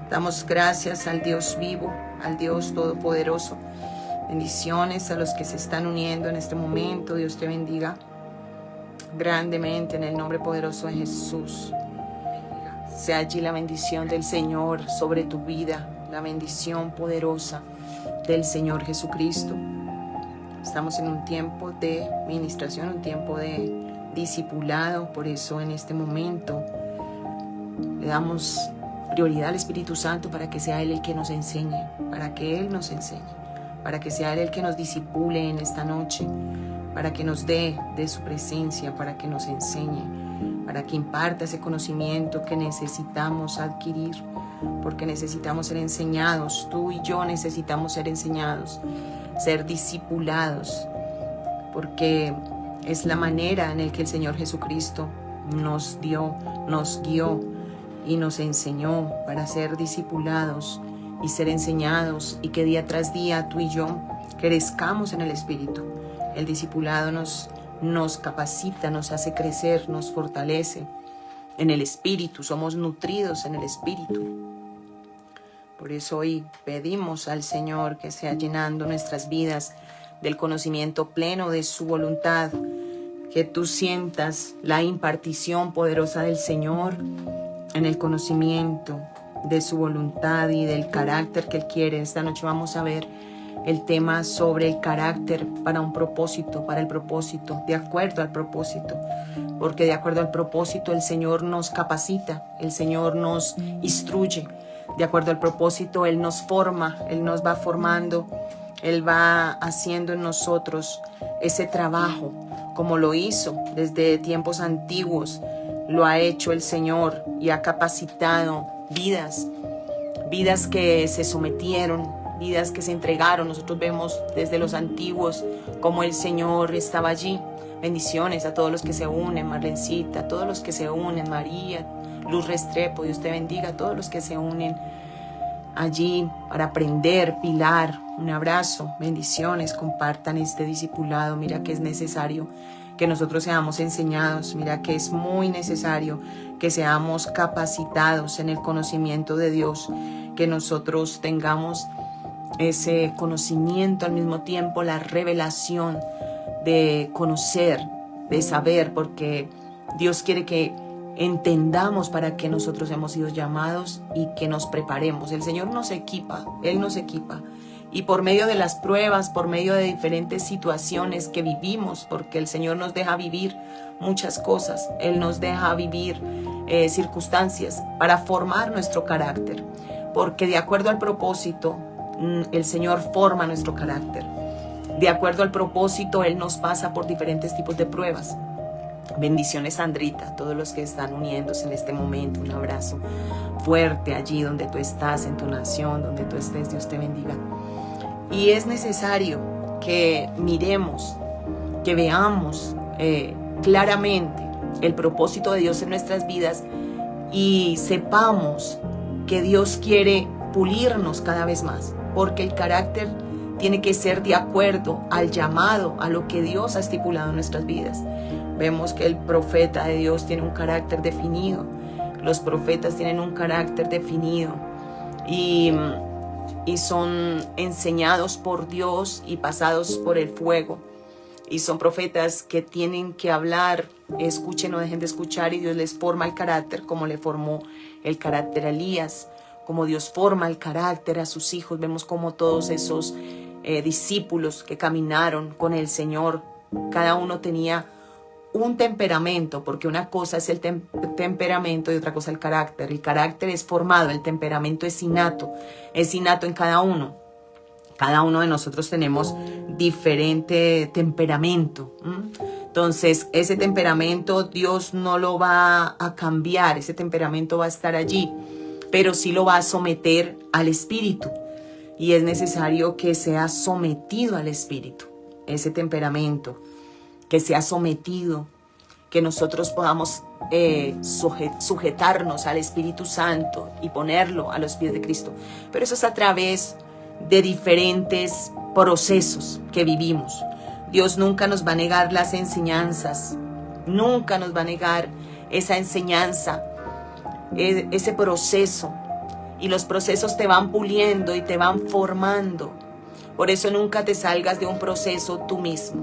Damos gracias al Dios vivo, al Dios todopoderoso. Bendiciones a los que se están uniendo en este momento. Dios te bendiga grandemente en el nombre poderoso de Jesús. Sea allí la bendición del Señor sobre tu vida, la bendición poderosa del Señor Jesucristo. Estamos en un tiempo de ministración, un tiempo de discipulado, por eso en este momento le damos prioridad al Espíritu Santo para que sea Él el que nos enseñe, para que Él nos enseñe, para que sea Él el que nos disipule en esta noche, para que nos dé de su presencia, para que nos enseñe, para que imparta ese conocimiento que necesitamos adquirir, porque necesitamos ser enseñados. Tú y yo necesitamos ser enseñados, ser discipulados, porque es la manera en la que el Señor Jesucristo nos dio, nos guió y nos enseñó para ser discipulados y ser enseñados, y que día tras día tú y yo crezcamos en el Espíritu. El discipulado nos capacita, nos hace crecer, nos fortalece en el Espíritu, somos nutridos en el Espíritu. Por eso hoy pedimos al Señor que sea llenando nuestras vidas del conocimiento pleno de su voluntad, que tú sientas la impartición poderosa del Señor en el conocimiento de su voluntad y del carácter que Él quiere. Esta noche vamos a ver el tema sobre el carácter para un propósito, para el propósito, de acuerdo al propósito, porque de acuerdo al propósito el Señor nos capacita, el Señor nos instruye, de acuerdo al propósito Él nos forma, Él nos va formando, Él va haciendo en nosotros ese trabajo, como lo hizo desde tiempos antiguos. Lo ha hecho el Señor y ha capacitado vidas que se sometieron, vidas que se entregaron. Nosotros vemos desde los antiguos cómo el Señor estaba allí. Bendiciones a todos los que se unen, Marlencita, a todos los que se unen, María, Luz Restrepo, Dios te bendiga, a todos los que se unen allí para aprender. Pilar, un abrazo, bendiciones, compartan este discipulado. Mira que es necesario que nosotros seamos enseñados, mira que es muy necesario que seamos capacitados en el conocimiento de Dios, que nosotros tengamos ese conocimiento al mismo tiempo, la revelación de conocer, de saber, porque Dios quiere que entendamos para qué nosotros hemos sido llamados y que nos preparemos. El Señor nos equipa, Él nos equipa. Y por medio de las pruebas, por medio de diferentes situaciones que vivimos, porque el Señor nos deja vivir muchas cosas, Él nos deja vivir circunstancias para formar nuestro carácter, porque de acuerdo al propósito, el Señor forma nuestro carácter. De acuerdo al propósito, Él nos pasa por diferentes tipos de pruebas. Bendiciones, Sandrita, todos los que están uniéndose en este momento, un abrazo fuerte allí donde tú estás, en tu nación, donde tú estés, Dios te bendiga. Y es necesario que miremos, que veamos claramente el propósito de Dios en nuestras vidas y sepamos que Dios quiere pulirnos cada vez más, porque el carácter tiene que ser de acuerdo al llamado, a lo que Dios ha estipulado en nuestras vidas. Vemos que el profeta de Dios tiene un carácter definido, los profetas tienen un carácter definido y son enseñados por Dios y pasados por el fuego. Y son profetas que tienen que hablar, escuchen o dejen de escuchar, y Dios les forma el carácter como le formó el carácter a Elías, como Dios forma el carácter a sus hijos. Vemos como todos esos discípulos que caminaron con el Señor, cada uno tenía un temperamento, porque una cosa es el temperamento y otra cosa el carácter. El carácter es formado, el temperamento es innato en cada uno. Cada uno de nosotros tenemos diferente temperamento. Entonces, ese temperamento Dios no lo va a cambiar, ese temperamento va a estar allí, pero sí lo va a someter al Espíritu. Y es necesario que sea sometido al Espíritu, ese temperamento, que sea sometido, que nosotros podamos sujetarnos al Espíritu Santo y ponerlo a los pies de Cristo. Pero eso es a través de diferentes procesos que vivimos. Dios nunca nos va a negar las enseñanzas, nunca nos va a negar esa enseñanza, ese proceso y los procesos te van puliendo y te van formando. Por eso nunca te salgas de un proceso tú mismo.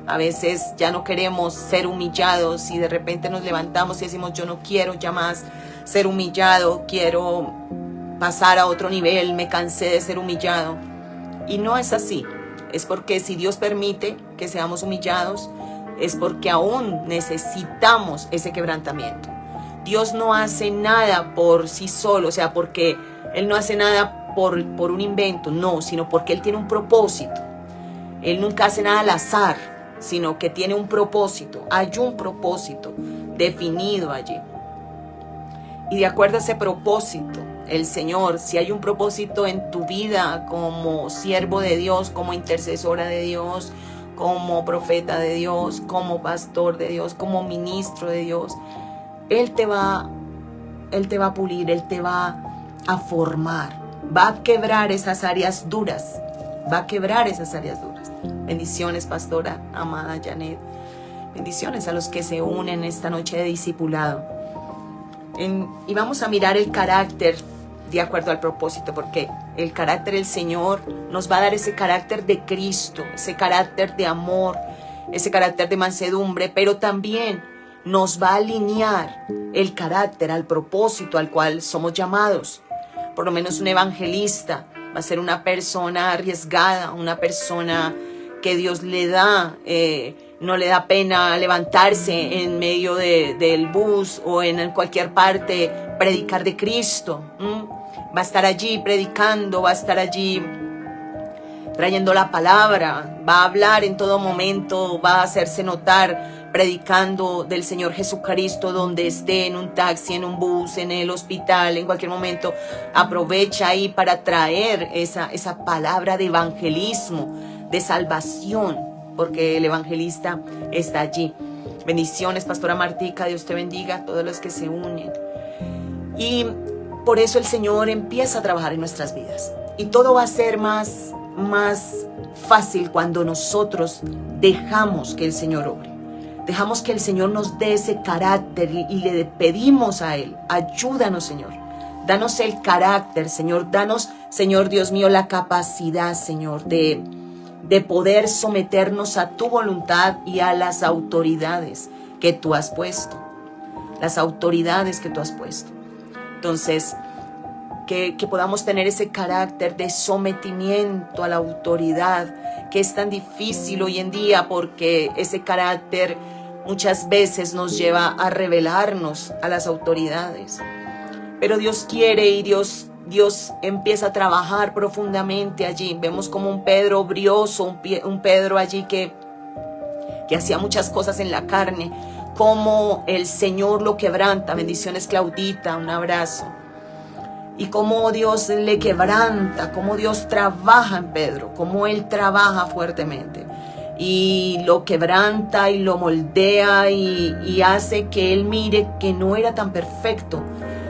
A veces ya no queremos ser humillados y de repente nos levantamos y decimos, yo no quiero ya más ser humillado, quiero pasar a otro nivel, me cansé de ser humillado. Y no es así. Es porque si Dios permite que seamos humillados, es porque aún necesitamos ese quebrantamiento. Dios no hace nada por sí solo, o sea, porque Él no hace nada por un invento, no, sino porque Él tiene un propósito. Él nunca hace nada al azar, sino que tiene un propósito. Hay un propósito definido allí. Y de acuerdo a ese propósito, el Señor, si hay un propósito en tu vida como siervo de Dios, como intercesora de Dios, como profeta de Dios, como pastor de Dios, como ministro de Dios, Él te va a pulir, Él te va a formar, va a quebrar esas áreas duras, va a quebrar esas áreas duras. Bendiciones, pastora amada Janet. Bendiciones a los que se unen esta noche de discipulado. Y vamos a mirar el carácter de acuerdo al propósito, porque el carácter del Señor nos va a dar ese carácter de Cristo, ese carácter de amor, ese carácter de mansedumbre, pero también nos va a alinear el carácter al propósito al cual somos llamados. Por lo menos un evangelista va a ser una persona arriesgada, una persona que Dios le da, no le da pena levantarse en medio del bus o en cualquier parte, predicar de Cristo. Va a estar allí predicando, va a estar allí trayendo la palabra, va a hablar en todo momento, va a hacerse notar predicando del Señor Jesucristo donde esté, en un taxi, en un bus, en el hospital, en cualquier momento. Aprovecha ahí para traer esa palabra de evangelismo, de salvación, porque el evangelista está allí. Bendiciones, pastora Martica, Dios te bendiga, a todos los que se unen. Y por eso el Señor empieza a trabajar en nuestras vidas. Y todo va a ser más fácil cuando nosotros dejamos que el Señor obre. Dejamos que el Señor nos dé ese carácter y le pedimos a Él, ayúdanos, Señor. Danos el carácter, Señor. Danos, Señor Dios mío, la capacidad, Señor, de poder someternos a tu voluntad y a las autoridades que tú has puesto. Las autoridades que tú has puesto. Entonces, que podamos tener ese carácter de sometimiento a la autoridad, que es tan difícil hoy en día porque ese carácter muchas veces nos lleva a rebelarnos a las autoridades. Pero Dios quiere y Dios empieza a trabajar profundamente allí. Vemos como un Pedro brioso, un Pedro allí que hacía muchas cosas en la carne, como el Señor lo quebranta. Bendiciones, Claudita, un abrazo. Y cómo Dios le quebranta, cómo Dios trabaja en Pedro, cómo Él trabaja fuertemente. Y lo quebranta y lo moldea y hace que Él mire que no era tan perfecto.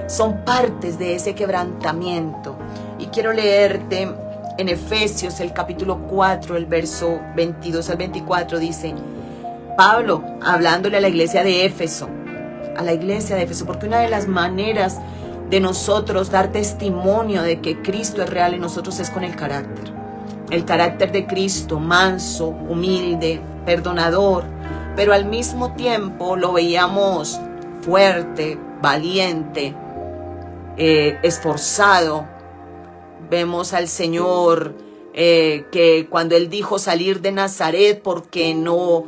Son partes de ese quebrantamiento. Y quiero leerte en Efesios, el capítulo 4, el verso 22 al 24, dice Pablo, hablándole a la iglesia de Éfeso, porque una de las maneras de nosotros dar testimonio de que Cristo es real en nosotros es con el carácter de Cristo, manso, humilde, perdonador, pero al mismo tiempo lo veíamos fuerte, valiente, esforzado. Vemos al Señor que cuando Él dijo salir de Nazaret porque no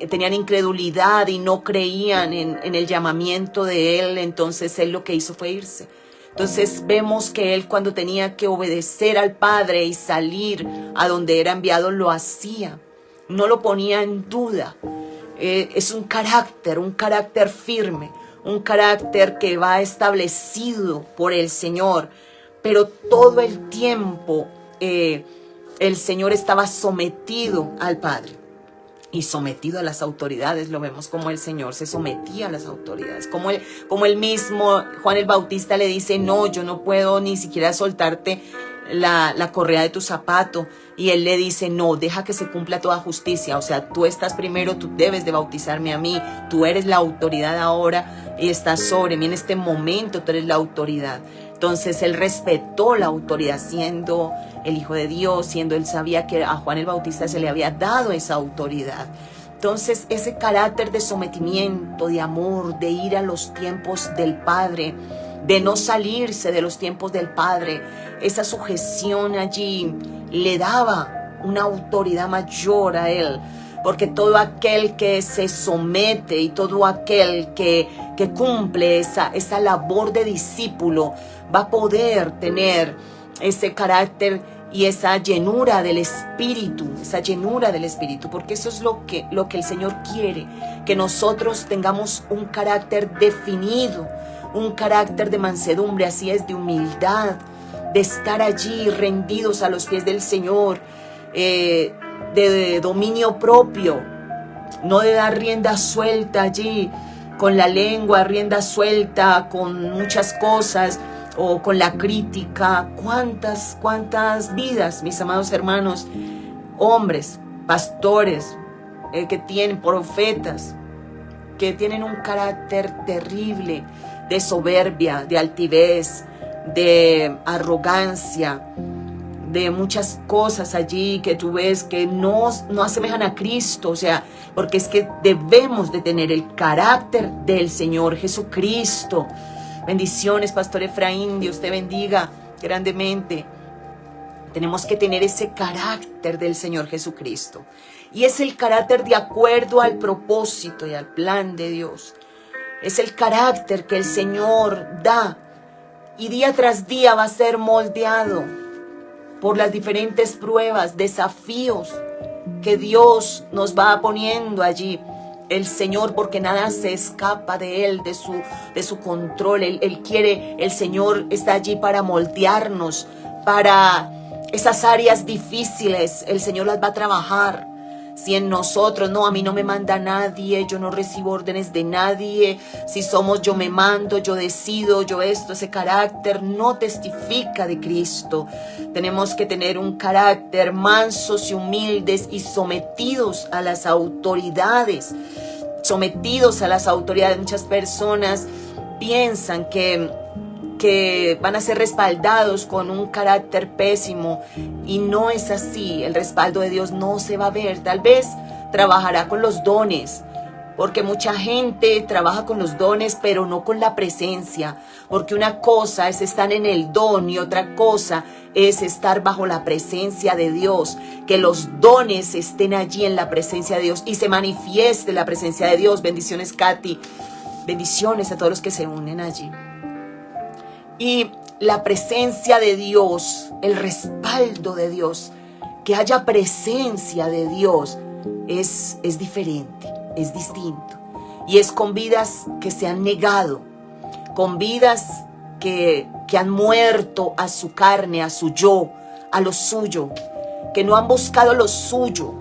tenían incredulidad y no creían en el llamamiento de Él, entonces Él lo que hizo fue irse. Entonces vemos que Él, cuando tenía que obedecer al Padre y salir a donde era enviado, lo hacía, no lo ponía en duda. Es un carácter firme, un carácter que va establecido por el Señor, pero todo el tiempo el Señor estaba sometido al Padre y sometido a las autoridades. Lo vemos como el Señor se sometía a las autoridades, como él mismo, Juan el Bautista le dice, no, yo no puedo ni siquiera soltarte la correa de tu zapato. Y él le dice, no, deja que se cumpla toda justicia. O sea, tú estás primero, tú debes de bautizarme a mí. Tú eres la autoridad ahora y estás sobre mí en este momento, tú eres la autoridad. Entonces él respetó la autoridad siendo el Hijo de Dios, siendo él sabía que a Juan el Bautista se le había dado esa autoridad. Entonces ese carácter de sometimiento, de amor, de ir a los tiempos del Padre, de no salirse de los tiempos del Padre, esa sujeción allí le daba una autoridad mayor a él. Porque todo aquel que se somete y todo aquel que cumple esa labor de discípulo va a poder tener ese carácter y esa llenura del Espíritu, porque eso es lo que el Señor quiere, que nosotros tengamos un carácter definido, un carácter de mansedumbre, así es, de humildad, de estar allí rendidos a los pies del Señor, de dominio propio, no de dar rienda suelta allí, con la lengua, rienda suelta, con muchas cosas, o con la crítica. ¿Cuántas vidas, mis amados hermanos, hombres, pastores, que tienen profetas, que tienen un carácter terrible de soberbia, de altivez, de arrogancia, de muchas cosas allí que tú ves que no asemejan a Cristo? O sea, porque es que debemos de tener el carácter del Señor Jesucristo. Bendiciones, Pastor Efraín, Dios te bendiga grandemente. Tenemos que tener ese carácter del Señor Jesucristo. Y es el carácter de acuerdo al propósito y al plan de Dios. Es el carácter que el Señor da. Y día tras día va a ser moldeado por las diferentes pruebas, desafíos que Dios nos va poniendo allí. El Señor, porque nada se escapa de Él, de su control. Él quiere, el Señor está allí para moldearnos, para esas áreas difíciles. El Señor las va a trabajar. Si en nosotros, no, a mí no me manda nadie, yo no recibo órdenes de nadie. Si somos yo me mando, yo decido, yo esto, ese carácter no testifica de Cristo. Tenemos que tener un carácter mansos y humildes y sometidos a las autoridades. Muchas personas piensan que van a ser respaldados con un carácter pésimo, y no es así. El respaldo de Dios no se va a ver. Tal vez trabajará con los dones, porque mucha gente trabaja con los dones pero no con la presencia, porque una cosa es estar en el don y otra cosa es estar bajo la presencia de Dios, que los dones estén allí en la presencia de Dios y se manifieste la presencia de Dios. Bendiciones, Katy, bendiciones a todos los que se unen allí. Y la presencia de Dios, el respaldo de Dios, que haya presencia de Dios, es diferente, es distinto. Y es con vidas que se han negado, con vidas que han muerto a su carne, a su yo, a lo suyo, que no han buscado lo suyo,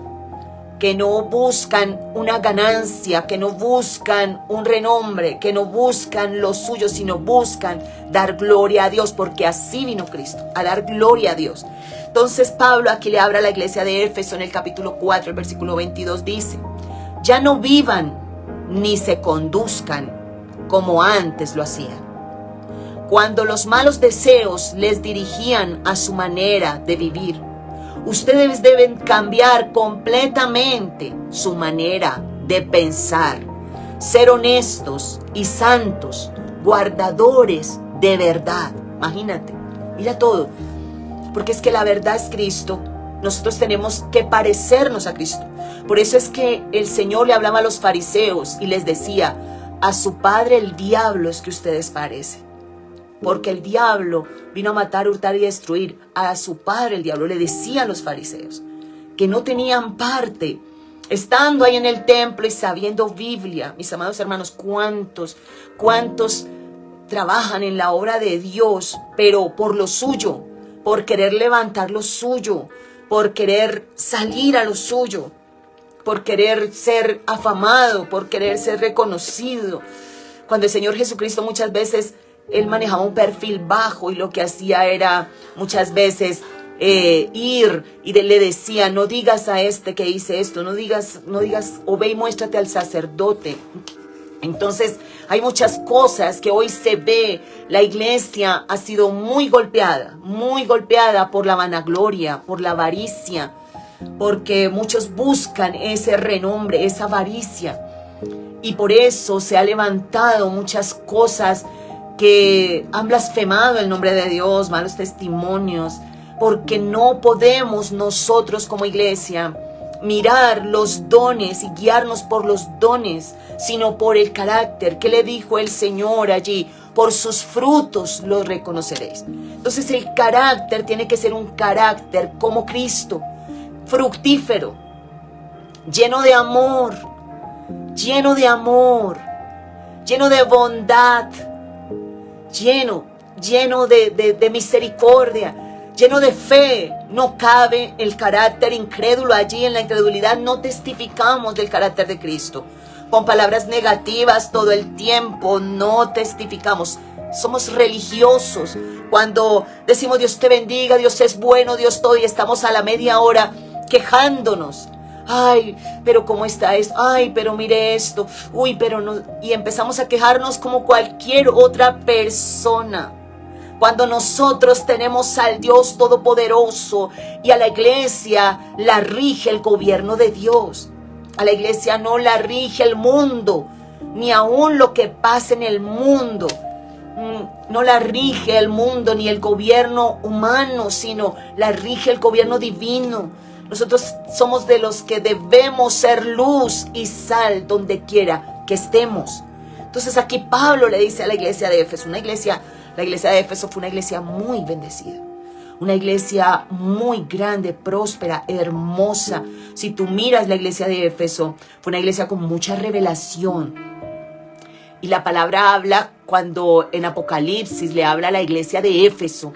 que no buscan una ganancia, que no buscan un renombre, que no buscan lo suyo, sino buscan dar gloria a Dios, porque así vino Cristo, a dar gloria a Dios. Entonces Pablo aquí le habla a la iglesia de Éfeso en el capítulo 4, el versículo 22, dice: ya no vivan ni se conduzcan como antes lo hacían, cuando los malos deseos les dirigían a su manera de vivir. Ustedes deben cambiar completamente su manera de pensar, ser honestos y santos, guardadores de verdad. Imagínate, mira todo, porque es que la verdad es Cristo. Nosotros tenemos que parecernos a Cristo. Por eso es que el Señor le hablaba a los fariseos y les decía: a su padre el diablo es que ustedes parecen. Porque el diablo vino a matar, hurtar y destruir. A su padre el diablo le decía a los fariseos que no tenían parte. Estando ahí en el templo y sabiendo Biblia, mis amados hermanos, ¿cuántos trabajan en la obra de Dios, pero por lo suyo, por querer levantar lo suyo, por querer salir a lo suyo, por querer ser afamado, por querer ser reconocido? Cuando el Señor Jesucristo muchas veces él manejaba un perfil bajo y lo que hacía era muchas veces ir y le decía, no digas a este que hice esto, no digas, o ve y muéstrate al sacerdote. Entonces hay muchas cosas que hoy se ve. La iglesia ha sido muy golpeada por la vanagloria, por la avaricia, porque muchos buscan ese renombre, esa avaricia. Y por eso se ha levantado muchas cosas que han blasfemado el nombre de Dios, malos testimonios, porque no podemos nosotros como iglesia mirar los dones y guiarnos por los dones, sino por el carácter. ¿Qué le dijo el Señor allí? Por sus frutos los reconoceréis. Entonces el carácter tiene que ser un carácter como Cristo, fructífero, lleno de amor, lleno de bondad, lleno de misericordia, lleno de fe. No cabe el carácter incrédulo allí. En la incredulidad no testificamos del carácter de Cristo. Con palabras negativas todo el tiempo no testificamos. Somos religiosos. Cuando decimos Dios te bendiga, Dios es bueno, Dios todo, y estamos a la media hora quejándonos. Ay, pero ¿cómo está esto? Ay, pero mire esto. Uy, pero no. Y empezamos a quejarnos como cualquier otra persona. Cuando nosotros tenemos al Dios Todopoderoso y a la iglesia la rige el gobierno de Dios. A la iglesia no la rige el mundo, ni aún lo que pasa en el mundo. No la rige el mundo ni el gobierno humano, sino la rige el gobierno divino. Nosotros somos de los que debemos ser luz y sal donde quiera que estemos. Entonces aquí Pablo le dice a la iglesia de Éfeso, la iglesia de Éfeso fue una iglesia muy bendecida, una iglesia muy grande, próspera, hermosa. Si tú miras la iglesia de Éfeso, fue una iglesia con mucha revelación. Y la palabra habla cuando en Apocalipsis le habla a la iglesia de Éfeso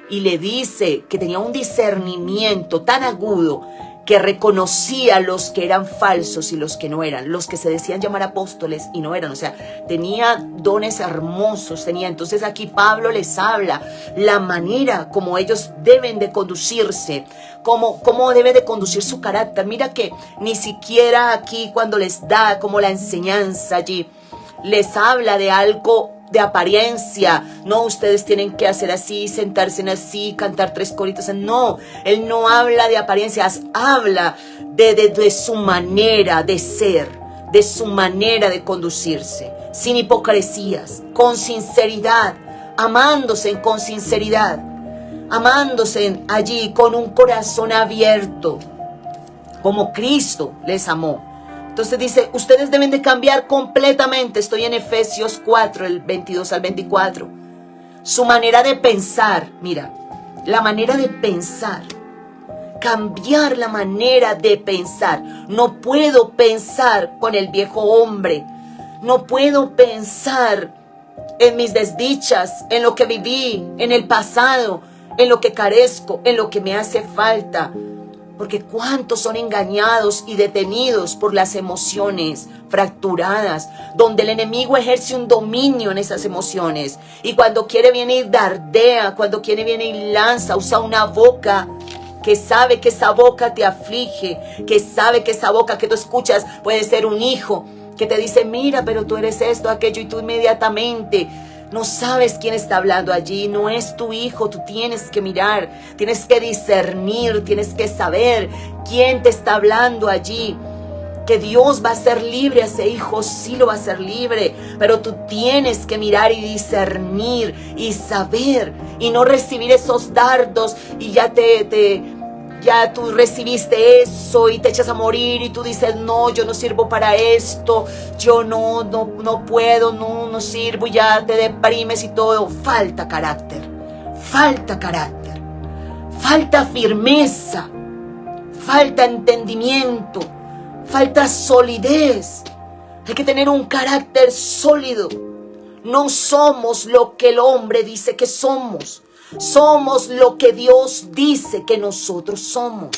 y le dice que tenía un discernimiento tan agudo que reconocía los que eran falsos y los que no eran, los que se decían llamar apóstoles y no eran. O sea, tenía dones hermosos, Entonces aquí Pablo les habla la manera como ellos deben de conducirse, cómo debe de conducir su carácter. Mira que ni siquiera aquí cuando les da como la enseñanza allí, les habla de algo de apariencia. No, ustedes tienen que hacer así, sentarse en así, cantar 3 coritos. No, él no habla de apariencias, habla de su manera de ser, de su manera de conducirse, sin hipocresías, con sinceridad, amándose con sinceridad, amándose allí con un corazón abierto, como Cristo les amó. Entonces dice, ustedes deben de cambiar completamente. Estoy en Efesios 4, el 22 al 24. Su manera de pensar, mira, la manera de pensar. Cambiar la manera de pensar. No puedo pensar con el viejo hombre. No puedo pensar en mis desdichas, en lo que viví, en el pasado, en lo que carezco, en lo que me hace falta. Porque cuántos son engañados y detenidos por las emociones fracturadas, donde el enemigo ejerce un dominio en esas emociones. Y cuando quiere viene y dardea, cuando quiere viene y lanza, usa una boca que sabe que esa boca te aflige, que sabe que esa boca que tú escuchas puede ser un hijo, que te dice, mira, pero tú eres esto, aquello, y tú inmediatamente no sabes quién está hablando allí. No es tu hijo. Tú tienes que mirar, tienes que discernir, tienes que saber quién te está hablando allí. Que Dios va a ser libre a ese hijo, sí lo va a ser libre, pero tú tienes que mirar y discernir y saber y no recibir esos dardos y ya tú recibiste eso y te echas a morir y tú dices, no, yo no sirvo para esto, yo no puedo, no sirvo, y ya te deprimes y todo. Falta carácter, falta firmeza, falta entendimiento, falta solidez. Hay que tener un carácter sólido. No somos lo que el hombre dice que somos. Somos lo que Dios dice que nosotros somos.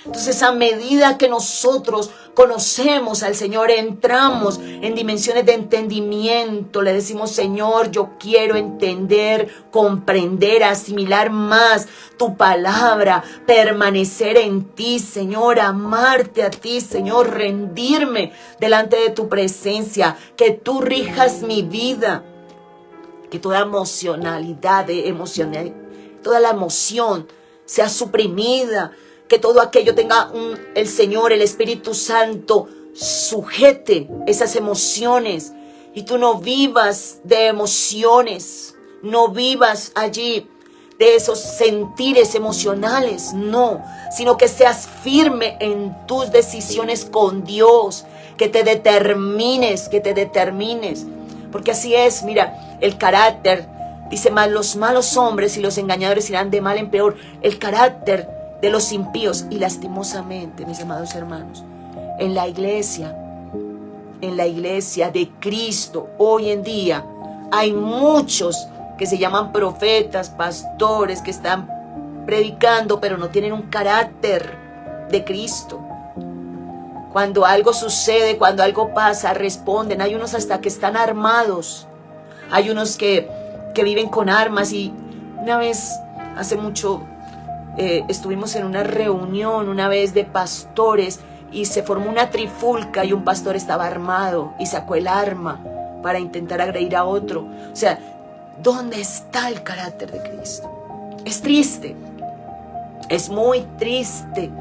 Entonces, a medida que nosotros conocemos al Señor, entramos en dimensiones de entendimiento. Le decimos: Señor, yo quiero entender, comprender, asimilar más tu palabra, permanecer en ti, Señor, amarte a ti, Señor, rendirme delante de tu presencia, que tú rijas mi vida, que toda toda la emoción sea suprimida, que todo aquello tenga el Señor, el Espíritu Santo, sujete esas emociones, y tú no vivas de emociones, no vivas allí de esos sentires emocionales, no, sino que seas firme en tus decisiones con Dios, que te determines, porque así es. Mira, el carácter, dice: más los malos hombres y los engañadores irán de mal en peor. El carácter de los impíos. Y lastimosamente, mis amados hermanos, en la iglesia de Cristo, hoy en día hay muchos que se llaman profetas, pastores, que están predicando, pero no tienen un carácter de Cristo. Cuando algo sucede, cuando algo pasa, responden. Hay unos hasta que están armados, hay unos que viven con armas. Y una vez, hace mucho, estuvimos en una reunión una vez de pastores, y se formó una trifulca, y un pastor estaba armado y sacó el arma para intentar agredir a otro. O sea, ¿dónde está el carácter de Cristo? Es triste, es muy triste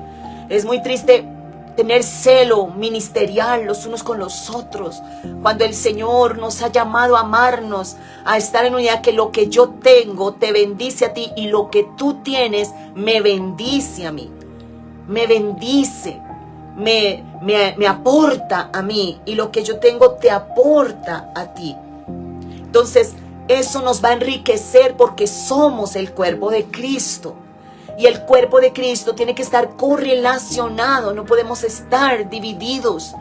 tener celo ministerial los unos con los otros, cuando el Señor nos ha llamado a amarnos, a estar en unidad, que lo que yo tengo te bendice a ti, y lo que tú tienes me bendice a mí, me bendice, me aporta a mí, y lo que yo tengo te aporta a ti. Entonces, eso nos va a enriquecer, porque somos el cuerpo de Cristo. Y el cuerpo de Cristo tiene que estar correlacionado, no podemos estar divididos.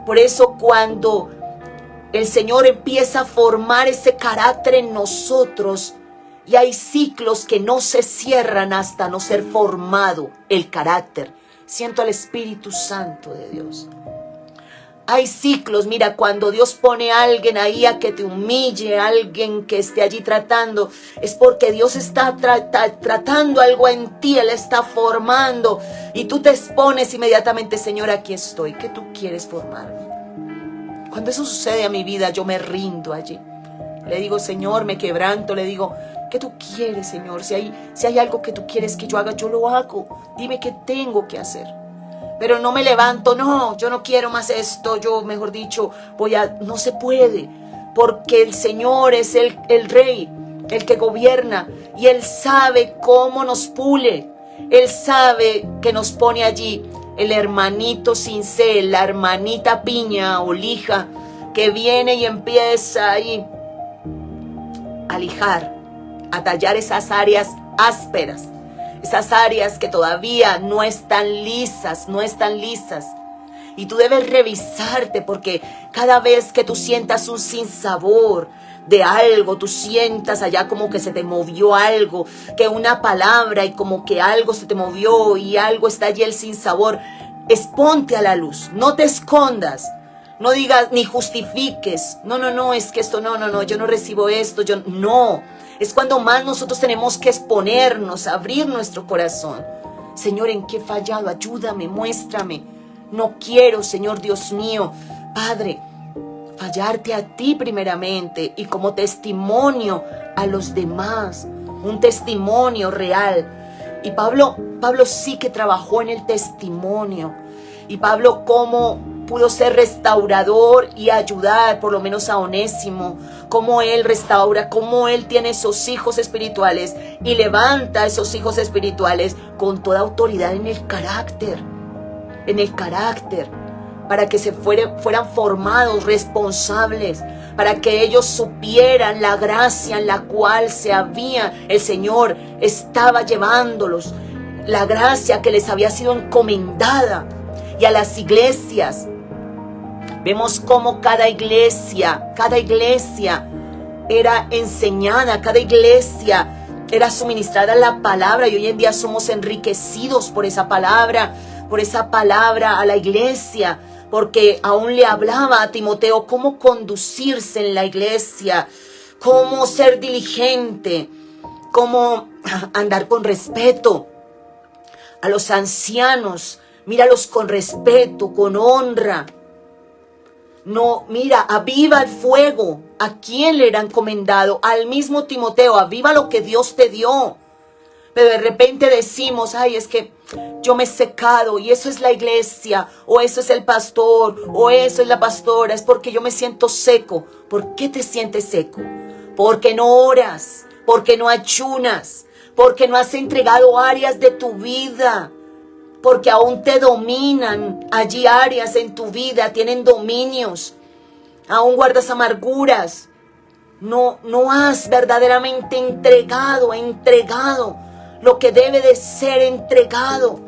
Por eso, cuando el Señor empieza a formar ese carácter en nosotros, y hay ciclos que no se cierran hasta no ser formado el carácter. Siento al Espíritu Santo de Dios. Hay ciclos. Mira, cuando Dios pone a alguien ahí a que te humille, a alguien que esté allí tratando, es porque Dios está tratando algo en ti, Él está formando, y tú te expones inmediatamente: Señor, aquí estoy, ¿qué tú quieres formarme? Cuando eso sucede a mi vida, yo me rindo allí. Le digo: Señor, me quebranto, le digo: ¿qué tú quieres, Señor? Si hay algo que tú quieres que yo haga, yo lo hago. Dime qué tengo que hacer. Pero no me levanto: no, yo no quiero más esto, yo, mejor dicho, no se puede, porque el Señor es el Rey, el que gobierna, y Él sabe cómo nos pule. Él sabe que nos pone allí el hermanito cincel, la hermanita piña o lija, que viene y empieza ahí a lijar, a tallar esas áreas ásperas, esas áreas que todavía no están lisas. Y tú debes revisarte, porque cada vez que tú sientas un sinsabor de algo, tú sientas allá como que se te movió algo, que una palabra, y como que algo se te movió y algo está allí el sinsabor, exponte a la luz, no te escondas. No digas ni justifiques: no, es que esto, no, yo no recibo esto, no. Es cuando más nosotros tenemos que exponernos, abrir nuestro corazón. Señor, ¿en qué he fallado? Ayúdame, muéstrame. No quiero, Señor Dios mío, Padre, fallarte a ti primeramente, y como testimonio a los demás, un testimonio real. Y Pablo sí que trabajó en el testimonio. Y Pablo, cómo pudo ser restaurador y ayudar por lo menos a Onésimo, cómo él restaura, cómo él tiene esos hijos espirituales y levanta a esos hijos espirituales con toda autoridad en el carácter, para que fueran formados, responsables, para que ellos supieran la gracia en la cual el Señor estaba llevándolos, la gracia que les había sido encomendada. Y a las iglesias, vemos cómo cada iglesia era enseñada, cada iglesia era suministrada la palabra, y hoy en día somos enriquecidos por esa palabra. por esa palabra a la iglesia, porque aún le hablaba a Timoteo cómo conducirse en la iglesia, cómo ser diligente, cómo andar con respeto a los ancianos. Míralos con respeto, con honra. No, mira, aviva el fuego. ¿A quién le era encomendado? Al mismo Timoteo. Aviva lo que Dios te dio. Pero de repente decimos, ay, es que yo me he secado y eso es la iglesia, o eso es el pastor, o eso es la pastora, es porque yo me siento seco. ¿Por qué te sientes seco? Porque no oras, porque no ayunas, porque no has entregado áreas de tu vida, porque aún te dominan allí áreas en tu vida, tienen dominios, aún guardas amarguras. No has verdaderamente entregado lo que debe de ser entregado.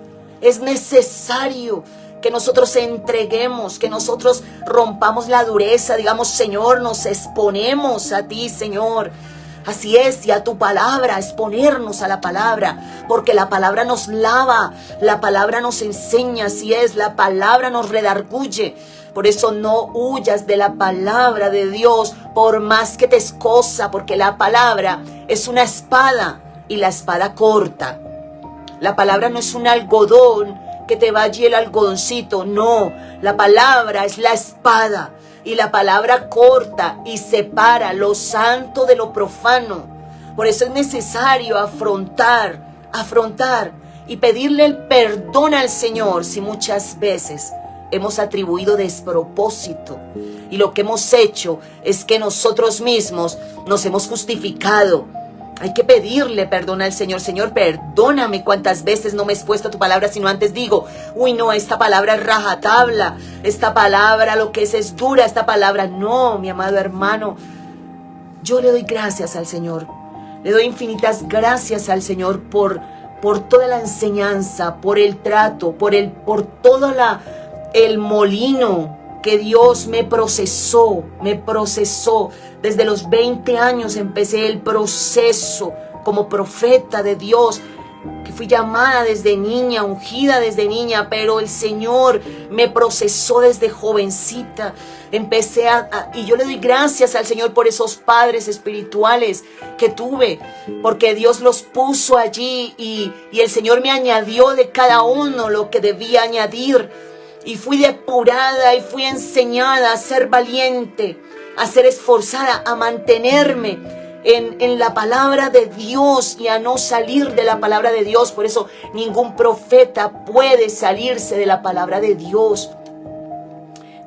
Es necesario que nosotros entreguemos, que nosotros rompamos la dureza, digamos, Señor, nos exponemos a ti, Señor. Así es, y a tu palabra, exponernos a la palabra, porque la palabra nos lava, la palabra nos enseña, así es, la palabra nos redarguye. Por eso no huyas de la palabra de Dios, por más que te escoza, porque la palabra es una espada y la espada corta. La palabra no es un algodón que te va allí el algodoncito, no, la palabra es la espada. Y la palabra corta y separa lo santo de lo profano. Por eso es necesario afrontar y pedirle el perdón al Señor si muchas veces hemos atribuido despropósito. Y lo que hemos hecho es que nosotros mismos nos hemos justificado. Hay que pedirle perdón al Señor. Señor, perdóname cuántas veces no me he expuesto a tu palabra, sino antes digo, uy, no, esta palabra es rajatabla, esta palabra lo que es dura, esta palabra. No, mi amado hermano, yo le doy gracias al Señor. Le doy infinitas gracias al Señor por toda la enseñanza, por el trato, por todo el molino que Dios me procesó. Desde los 20 años empecé el proceso como profeta de Dios, que fui llamada desde niña, ungida desde niña, pero el Señor me procesó desde jovencita. Y yo le doy gracias al Señor por esos padres espirituales que tuve, porque Dios los puso allí y el Señor me añadió de cada uno lo que debía añadir. Y fui depurada y fui enseñada a ser valiente, a ser esforzada, a mantenerme en la palabra de Dios y a no salir de la palabra de Dios. Por eso ningún profeta puede salirse de la palabra de Dios.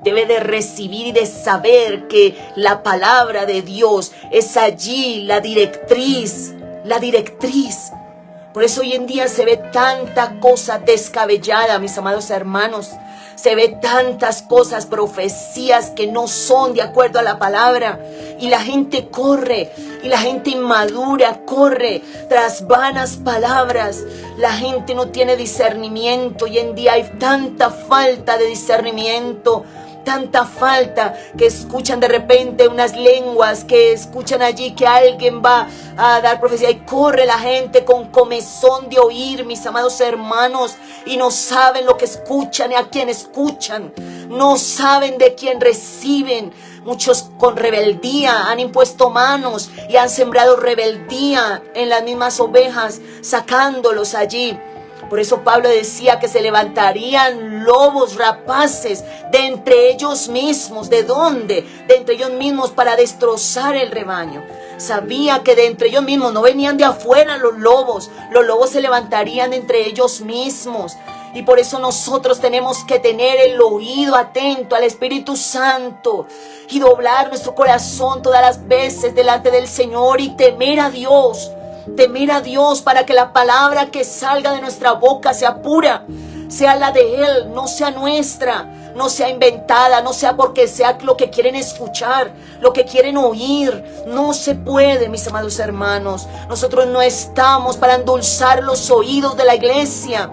Debe de recibir y de saber que la palabra de Dios es allí la directriz. Por eso hoy en día se ve tanta cosa descabellada, mis amados hermanos. Se ve tantas cosas, profecías que no son de acuerdo a la palabra. Y la gente corre, y la gente inmadura corre tras vanas palabras. La gente no tiene discernimiento. Hoy en día hay tanta falta de discernimiento. Tanta falta que escuchan de repente unas lenguas, que escuchan allí que alguien va a dar profecía y corre la gente con comezón de oír, mis amados hermanos, y no saben lo que escuchan y a quién escuchan, no saben de quién reciben. Muchos con rebeldía han impuesto manos y han sembrado rebeldía en las mismas ovejas, sacándolos allí. Por eso Pablo decía que se levantarían lobos rapaces de entre ellos mismos. ¿De dónde? De entre ellos mismos, para destrozar el rebaño. Sabía que de entre ellos mismos, no venían de afuera los lobos. Los lobos se levantarían de entre ellos mismos. Y por eso nosotros tenemos que tener el oído atento al Espíritu Santo y doblar nuestro corazón todas las veces delante del Señor y temer a Dios. Temer a Dios para que la palabra que salga de nuestra boca sea pura, sea la de Él, no sea nuestra, no sea inventada, no sea porque sea lo que quieren escuchar, lo que quieren oír. No se puede, mis amados hermanos. Nosotros no estamos para endulzar los oídos de la iglesia.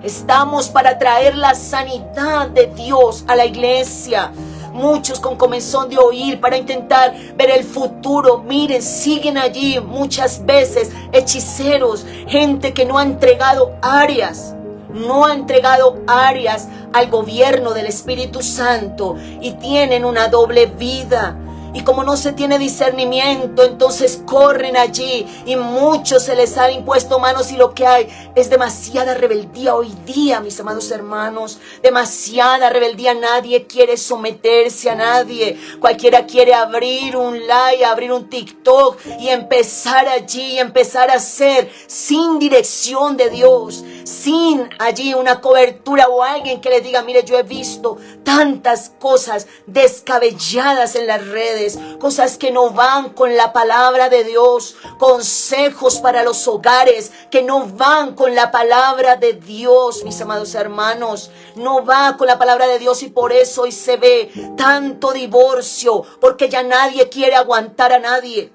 Estamos para traer la sanidad de Dios a la iglesia. Muchos con comezón de oír para intentar ver el futuro. Miren, siguen allí muchas veces hechiceros, gente que no ha entregado áreas. no ha entregado áreas al gobierno del Espíritu Santo y tienen una doble vida. Y como no se tiene discernimiento, entonces corren allí y muchos se les han impuesto manos, y lo que hay es demasiada rebeldía hoy día, mis amados hermanos. Demasiada rebeldía. Nadie quiere someterse a nadie. Cualquiera quiere abrir un live, abrir un TikTok y empezar allí, empezar a hacer sin dirección de Dios, sin allí una cobertura o alguien que le diga: mire, yo he visto tantas cosas descabelladas en las redes, cosas que no van con la palabra de Dios, consejos para los hogares que no van con la palabra de Dios, mis amados hermanos. No va con la palabra de Dios, y por eso hoy se ve tanto divorcio, porque ya nadie quiere aguantar a nadie.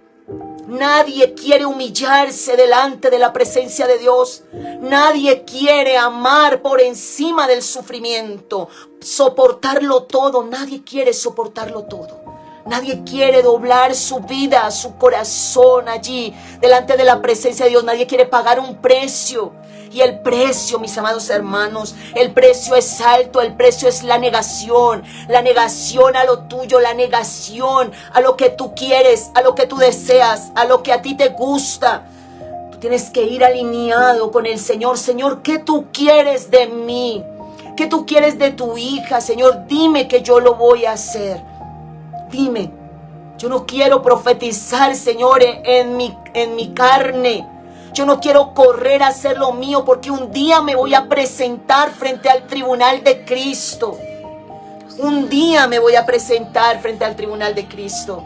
Nadie quiere humillarse delante de la presencia de Dios. Nadie quiere amar por encima del sufrimiento, soportarlo todo. Nadie quiere soportarlo todo. Nadie quiere doblar su vida, su corazón allí delante de la presencia de Dios. Nadie quiere pagar un precio. Y el precio, mis amados hermanos, el precio es alto. El precio es la negación a lo tuyo, la negación a lo que tú quieres, a lo que tú deseas, a lo que a ti te gusta. Tú tienes que ir alineado con el Señor. Señor, ¿qué tú quieres de mí? ¿Qué tú quieres de tu hija? Señor, dime que yo lo voy a hacer. Dime. Yo no quiero profetizar, Señor, en mi carne. Yo no quiero correr a hacer lo mío, porque un día me voy a presentar frente al tribunal de Cristo. Un día me voy a presentar frente al tribunal de Cristo.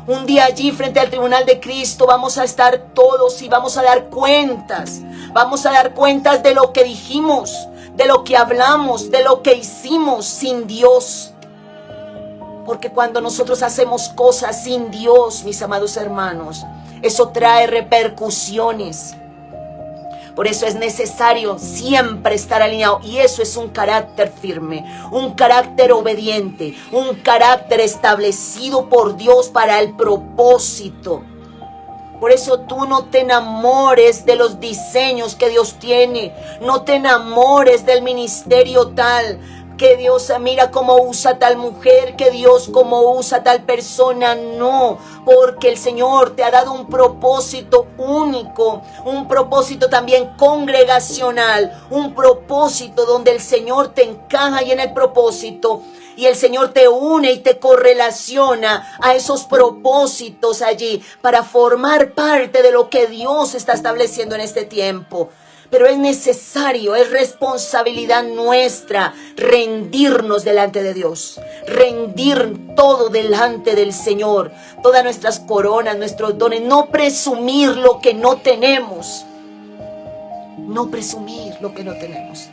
Un día allí frente al tribunal de Cristo vamos a estar todos y vamos a dar cuentas. Vamos a dar cuentas de lo que dijimos, de lo que hablamos, de lo que hicimos sin Dios. Porque cuando nosotros hacemos cosas sin Dios, mis amados hermanos, eso trae repercusiones. Por eso es necesario siempre estar alineado. Y eso es un carácter firme, un carácter obediente, un carácter establecido por Dios para el propósito. Por eso tú no te enamores de los diseños que Dios tiene. No te enamores del ministerio tal. Que Dios mira cómo usa tal mujer, que Dios cómo usa tal persona. No, porque el Señor te ha dado un propósito único, un propósito también congregacional, un propósito donde el Señor te encaja ahí en el propósito. Y el Señor te une y te correlaciona a esos propósitos allí para formar parte de lo que Dios está estableciendo en este tiempo. Pero es necesario, es responsabilidad nuestra rendirnos delante de Dios. Rendir todo delante del Señor. Todas nuestras coronas, nuestros dones. No presumir lo que no tenemos. No presumir lo que no tenemos.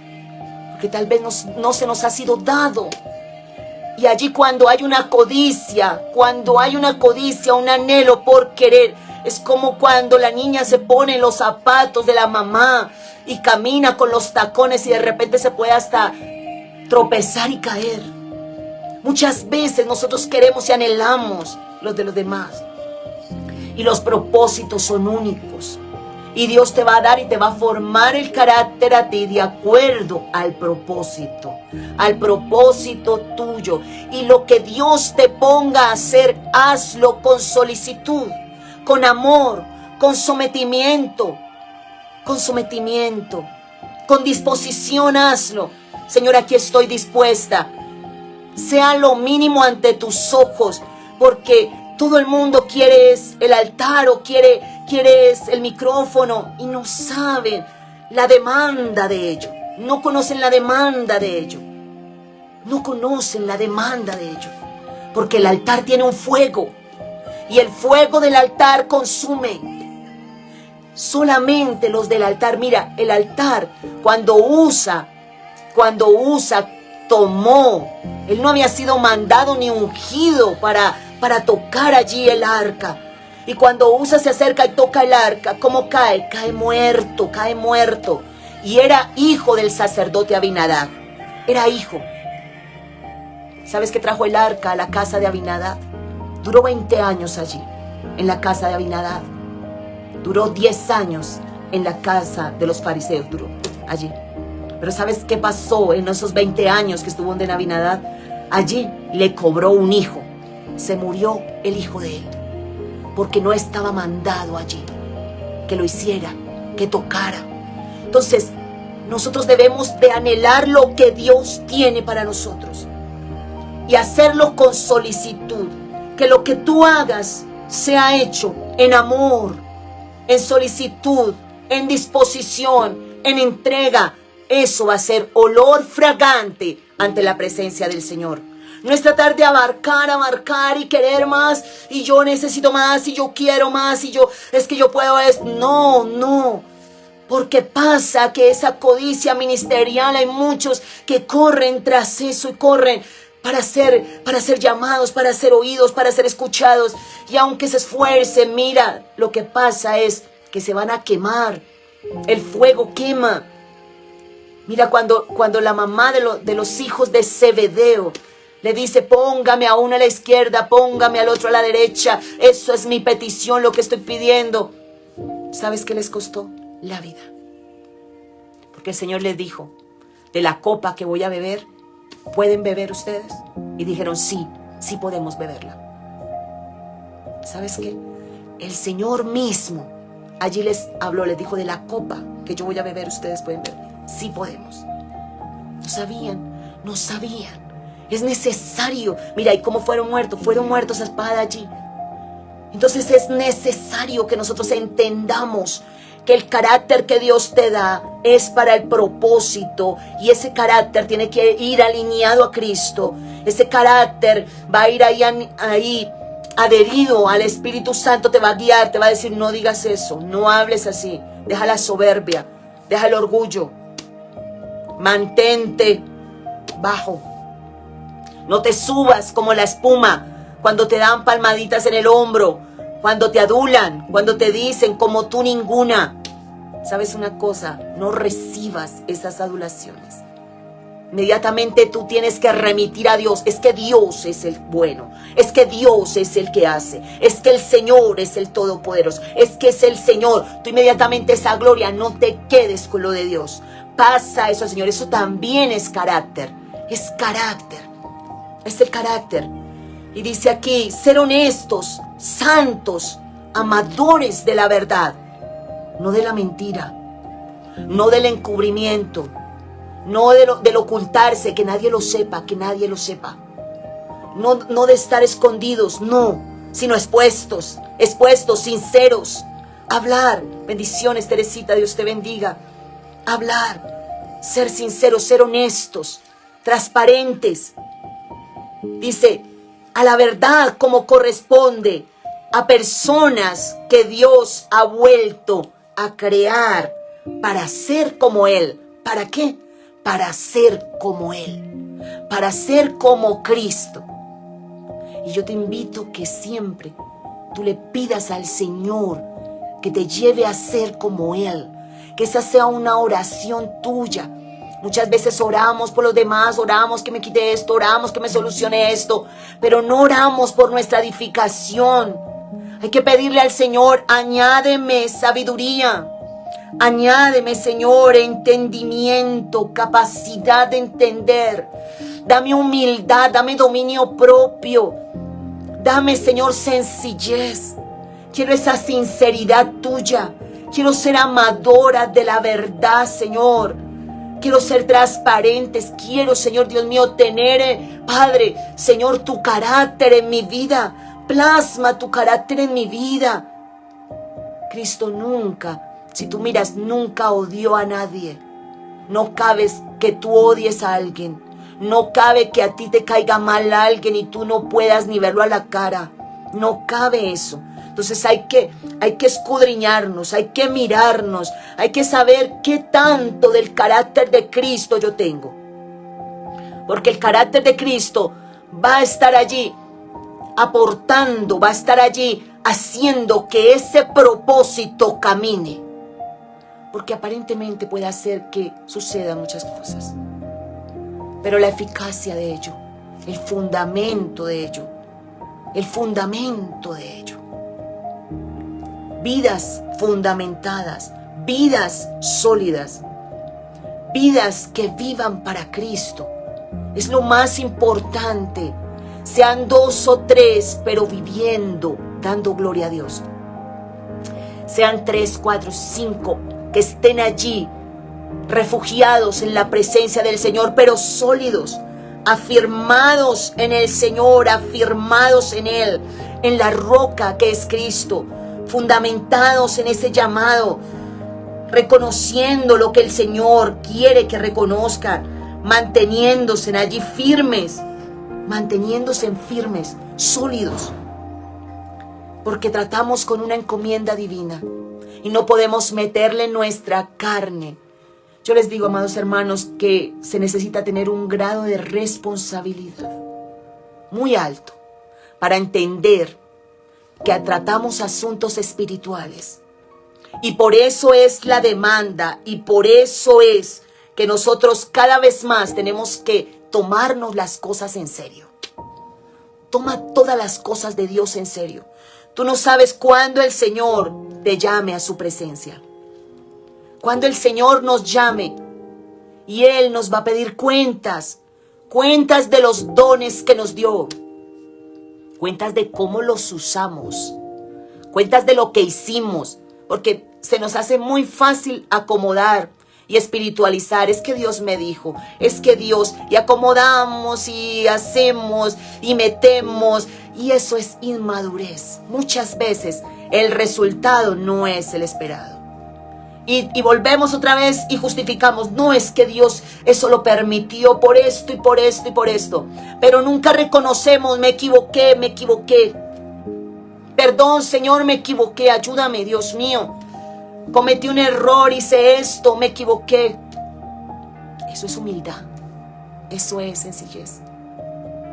Porque tal vez no se nos ha sido dado. Y allí cuando hay una codicia, un anhelo por querer, es como cuando la niña se pone los zapatos de la mamá y camina con los tacones y de repente se puede hasta tropezar y caer. Muchas veces nosotros queremos y anhelamos los de los demás. Y los propósitos son únicos. Y Dios te va a dar y te va a formar el carácter a ti de acuerdo al propósito tuyo. Y lo que Dios te ponga a hacer, hazlo con solicitud, con amor, con sometimiento, con disposición, hazlo. Señor, aquí estoy dispuesta. Sea lo mínimo ante tus ojos, porque todo el mundo quiere el altar o quiere el micrófono y no saben la demanda de ello. No conocen la demanda de ello. Porque el altar tiene un fuego y el fuego del altar consume. Solamente los del altar, mira, el altar cuando usa, tomó. Él no había sido mandado ni ungido para tocar allí el arca. Y cuando Usa se acerca y toca el arca, ¿cómo cae? Cae muerto. Y era hijo del sacerdote Abinadab. Era hijo. ¿Sabes qué trajo el arca a la casa de Abinadab? Duró 20 años allí, en la casa de Abinadab. Duró 10 años en la casa de los fariseos, duró allí. Pero ¿sabes qué pasó en esos 20 años que estuvo donde Abinadab? Allí le cobró un hijo. Se murió el hijo de él. Porque no estaba mandado allí que lo hiciera, que tocara. Entonces, nosotros debemos de anhelar lo que Dios tiene para nosotros y hacerlo con solicitud. Que lo que tú hagas sea hecho en amor, en solicitud, en disposición, en entrega. Eso va a ser olor fragante ante la presencia del Señor. No es tratar de abarcar y querer más, y yo necesito más, y yo quiero más, y es que yo puedo esto. No. Porque pasa que esa codicia ministerial, hay muchos que corren tras eso y corren para ser llamados, para ser oídos, para ser escuchados. Y aunque se esfuercen, mira, lo que pasa es que se van a quemar. El fuego quema. Mira, cuando la mamá de los hijos de Zebedeo le dice, póngame a uno a la izquierda, póngame al otro a la derecha, eso es mi petición, lo que estoy pidiendo. ¿Sabes qué les costó? La vida. Porque el Señor les dijo, de la copa que voy a beber, ¿pueden beber ustedes? Y dijeron, sí podemos beberla. ¿Sabes qué? El Señor mismo allí les habló, les dijo, de la copa que yo voy a beber, ustedes pueden beber. Sí podemos. No sabían. Es necesario. Mira, ¿y cómo fueron muertos a espada allí? Entonces es necesario que nosotros entendamos que el carácter que Dios te da es para el propósito, y ese carácter tiene que ir alineado a Cristo. Ese carácter va a ir ahí adherido al Espíritu Santo, te va a guiar, te va a decir, no digas eso, no hables así, deja la soberbia, deja el orgullo, mantente bajo. No te subas como la espuma cuando te dan palmaditas en el hombro, cuando te adulan, cuando te dicen como tú ninguna. ¿Sabes una cosa? No recibas esas adulaciones. Inmediatamente tú tienes que remitir a Dios. Es que Dios es el bueno. Es que Dios es el que hace. Es que el Señor es el Todopoderoso. Es que es el Señor. Tú inmediatamente esa gloria, no te quedes con lo de Dios. Pasa eso, Señor. Eso también es carácter. Es carácter. Es el carácter. Y dice aquí, ser honestos, santos, amadores de la verdad. No de la mentira. No del encubrimiento. No del ocultarse, que nadie lo sepa, No de estar escondidos, no, sino expuestos, sinceros. Hablar, bendiciones, Teresita, Dios te bendiga. Hablar, ser sinceros, ser honestos, transparentes. Dice, a la verdad como corresponde, a personas que Dios ha vuelto a crear para ser como Él. ¿Para qué? Para ser como Él, para ser como Cristo. Y yo te invito que siempre tú le pidas al Señor que te lleve a ser como Él, que esa sea una oración tuya. Muchas veces oramos por los demás, oramos que me quite esto, oramos que me solucione esto, pero no oramos por nuestra edificación. Hay que pedirle al Señor, añádeme sabiduría. Añádeme, Señor, entendimiento, capacidad de entender. Dame humildad, dame dominio propio. Dame, Señor, sencillez. Quiero esa sinceridad tuya. Quiero ser amadora de la verdad, Señor. Quiero ser transparentes. Quiero, Señor Dios mío, tener, Padre, Señor, tu carácter en mi vida. Plasma tu carácter en mi vida. Cristo nunca, si tú miras, nunca odió a nadie. No cabe que tú odies a alguien. No cabe que a ti te caiga mal a alguien y tú no puedas ni verlo a la cara. No cabe eso. Entonces hay que escudriñarnos, hay que mirarnos, hay que saber qué tanto del carácter de Cristo yo tengo. Porque el carácter de Cristo va a estar allí aportando, va a estar allí haciendo que ese propósito camine. Porque aparentemente puede hacer que sucedan muchas cosas. Pero la eficacia de ello, el fundamento de ello, vidas fundamentadas, vidas sólidas, vidas que vivan para Cristo. Es lo más importante. Sean 2 o 3, pero viviendo, dando gloria a Dios. Sean 3, 4, 5, que estén allí, refugiados en la presencia del Señor, pero sólidos, afirmados en el Señor, afirmados en Él, en la roca que es Cristo, fundamentados en ese llamado, reconociendo lo que el Señor quiere que reconozcan, manteniéndose allí firmes, sólidos, porque tratamos con una encomienda divina y no podemos meterle nuestra carne. Yo les digo, amados hermanos, que se necesita tener un grado de responsabilidad muy alto para entender que tratamos asuntos espirituales. Y por eso es la demanda, y por eso es que nosotros cada vez más tenemos que tomarnos las cosas en serio. Toma todas las cosas de Dios en serio. Tú no sabes cuándo el Señor te llame a su presencia. Cuando el Señor nos llame y Él nos va a pedir cuentas de los dones que nos dio, cuentas de cómo los usamos, cuentas de lo que hicimos, porque se nos hace muy fácil acomodar y espiritualizar. Es que Dios me dijo, es que Dios, y acomodamos y hacemos y metemos, y eso es inmadurez. Muchas veces el resultado no es el esperado. Y volvemos otra vez y justificamos, no, es que Dios eso lo permitió por esto y por esto y por esto. Pero nunca reconocemos, me equivoqué. Perdón, Señor, me equivoqué, ayúdame, Dios mío. Cometí un error, hice esto, me equivoqué. Eso es humildad, eso es sencillez.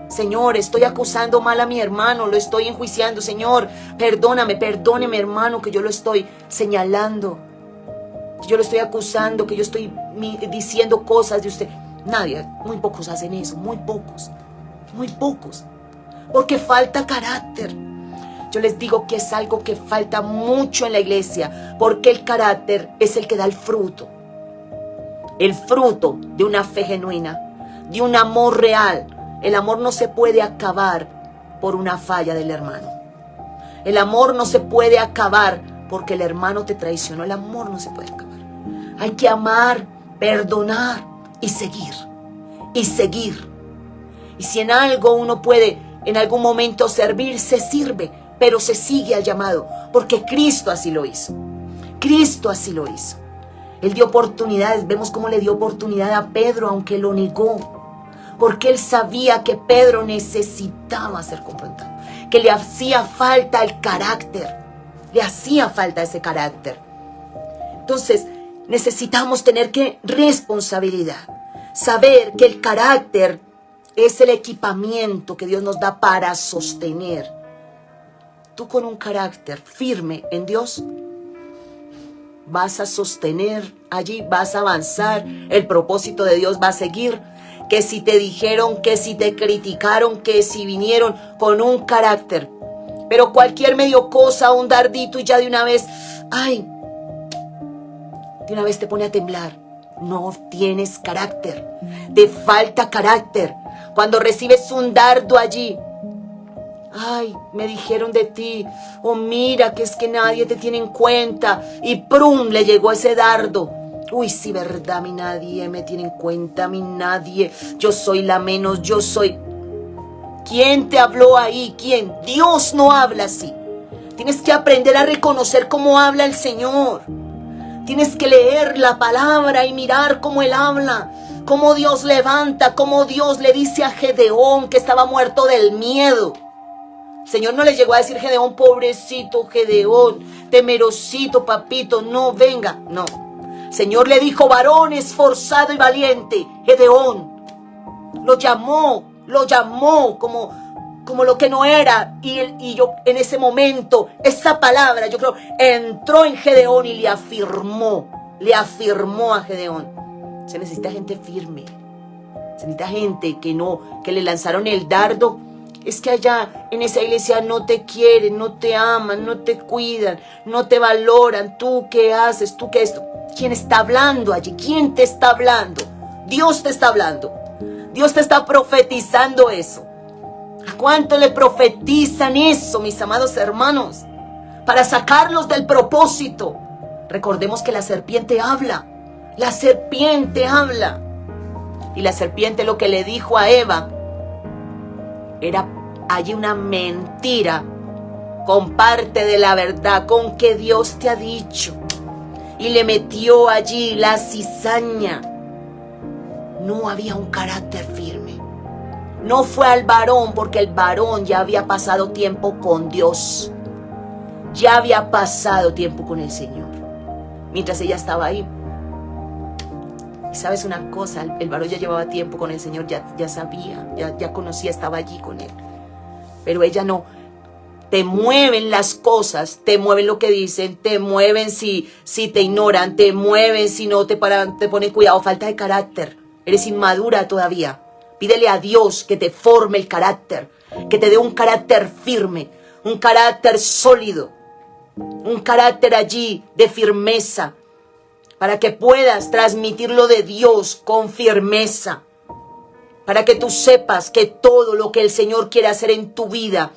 Señor, estoy acusando mal a mi hermano, lo estoy enjuiciando. Señor, perdóneme, hermano, que yo lo estoy señalando, que yo lo estoy acusando, que yo estoy diciendo cosas de usted. Nadie, muy pocos hacen eso, muy pocos. Porque falta carácter. Yo les digo que es algo que falta mucho en la iglesia, porque el carácter es el que da el fruto de una fe genuina, de un amor real. El amor no se puede acabar por una falla del hermano. El amor no se puede acabar porque el hermano te traicionó. El amor no se puede acabar. Hay que amar, perdonar y seguir. Y si en algo uno puede en algún momento servir, se sirve, pero se sigue al llamado, porque Cristo así lo hizo. Él dio oportunidades. Vemos cómo le dio oportunidad a Pedro, aunque lo negó, porque él sabía que Pedro necesitaba ser confrontado, que le hacía falta el carácter, ese carácter. Entonces necesitamos tener responsabilidad, saber que el carácter es el equipamiento que Dios nos da para sostener. Tú con un carácter firme en Dios vas a sostener allí, vas a avanzar, el propósito de Dios va a seguir. Que si te dijeron, que si te criticaron, que si vinieron con un carácter, pero cualquier medio cosa, un dardito y ya de una vez te pone a temblar. No tienes carácter, te falta carácter. Cuando recibes un dardo allí, me dijeron de ti, mira que es que nadie te tiene en cuenta, y ¡prum!, le llegó ese dardo. Uy, sí, verdad, a mí nadie me tiene en cuenta, a mí nadie, yo soy la menos, yo soy. ¿Quién te habló ahí? ¿Quién? Dios no habla así. Tienes que aprender a reconocer cómo habla el Señor. Tienes que leer la palabra y mirar cómo Él habla, cómo Dios levanta, cómo Dios le dice a Gedeón, que estaba muerto del miedo. El Señor no le llegó a decir, Gedeón, pobrecito Gedeón, temerosito papito, no, venga, no. Señor le dijo, varón esforzado y valiente, Gedeón. Lo llamó como lo que no era. Y yo en ese momento, esa palabra, yo creo, entró en Gedeón y le afirmó a Gedeón. Se necesita gente firme. Se necesita gente que le lanzaron el dardo Es que allá en esa iglesia no te quieren, no te aman, no te cuidan, no te valoran. ¿Tú qué haces? ¿Tú qué esto? ¿Quién está hablando allí? ¿Quién te está hablando? Dios te está hablando. Dios te está profetizando eso. ¿A cuánto le profetizan eso, mis amados hermanos? Para sacarlos del propósito. Recordemos que la serpiente habla. La serpiente habla. Y la serpiente lo que le dijo a Eva era allí una mentira con parte de la verdad, con que Dios te ha dicho. Y le metió allí la cizaña. No había un carácter firme. No fue al varón, porque el varón ya había pasado tiempo con Dios. Ya había pasado tiempo con el Señor. Mientras ella estaba ahí. Y sabes una cosa, el varón ya llevaba tiempo con el Señor, ya sabía, ya conocía, estaba allí con Él. Pero ella no. Te mueven las cosas, te mueven lo que dicen, te mueven si te ignoran, te mueven si no te ponen cuidado, falta de carácter. Eres inmadura todavía. Pídele a Dios que te forme el carácter, que te dé un carácter firme, un carácter sólido, un carácter allí de firmeza, para que puedas transmitir lo de Dios con firmeza, para que tú sepas que todo lo que el Señor quiere hacer en tu vida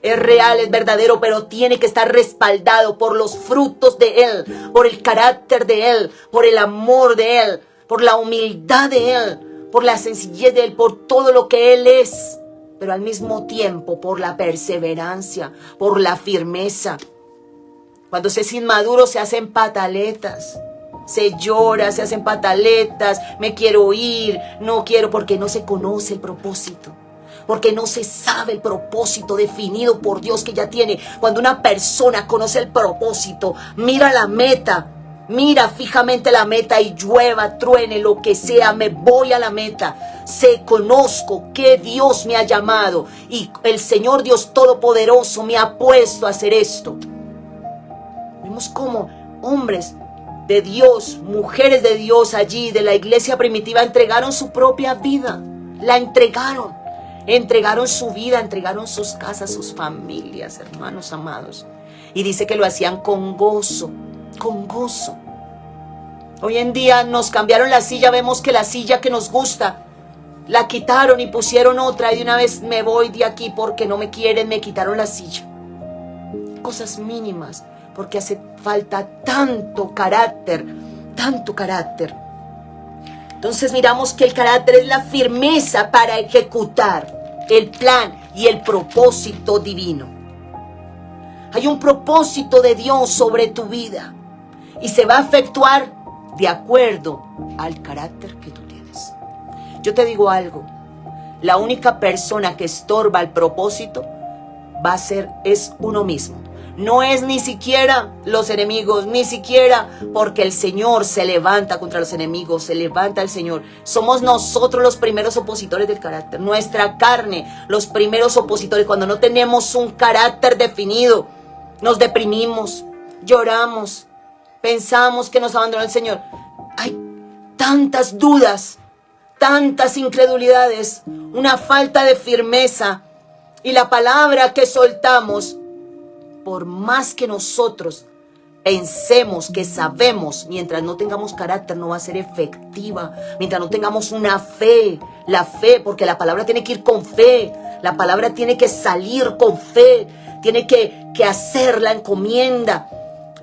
es real, es verdadero, pero tiene que estar respaldado por los frutos de Él, por el carácter de Él, por el amor de Él, por la humildad de Él, por la sencillez de Él, por todo lo que Él es, pero al mismo tiempo por la perseverancia, por la firmeza. Cuando se es inmaduro se hacen pataletas, se llora, se hacen pataletas, me quiero ir, no quiero, porque no se conoce el propósito. Porque no se sabe el propósito definido por Dios que ya tiene. Cuando una persona conoce el propósito, mira la meta, mira fijamente la meta y llueva, truene, lo que sea, me voy a la meta. Conozco que Dios me ha llamado y el Señor Dios Todopoderoso me ha puesto a hacer esto. Vemos como hombres de Dios, mujeres de Dios allí de la iglesia primitiva entregaron su propia vida, la entregaron. Entregaron su vida, entregaron sus casas, sus familias, hermanos amados. Y dice que lo hacían con gozo, con gozo. Hoy en día nos cambiaron la silla, vemos que la silla que nos gusta, la quitaron y pusieron otra. Y de una vez me voy de aquí porque no me quieren, me quitaron la silla. Cosas mínimas, porque hace falta tanto carácter, tanto carácter. Entonces miramos que el carácter es la firmeza para ejecutar el plan y el propósito divino. Hay un propósito de Dios sobre tu vida y se va a efectuar de acuerdo al carácter que tú tienes. Yo te digo algo, la única persona que estorba el propósito es uno mismo. No es ni siquiera los enemigos, ni siquiera porque el Señor se levanta contra los enemigos, se levanta el Señor. Somos nosotros los primeros opositores del carácter, nuestra carne, los primeros opositores. Cuando no tenemos un carácter definido, nos deprimimos, lloramos, pensamos que nos abandonó el Señor. Hay tantas dudas, tantas incredulidades, una falta de firmeza y la palabra que soltamos, por más que nosotros pensemos que sabemos, mientras no tengamos carácter no va a ser efectiva. Mientras no tengamos una fe, la fe, porque la palabra tiene que ir con fe, la palabra tiene que salir con fe, tiene que hacer la encomienda.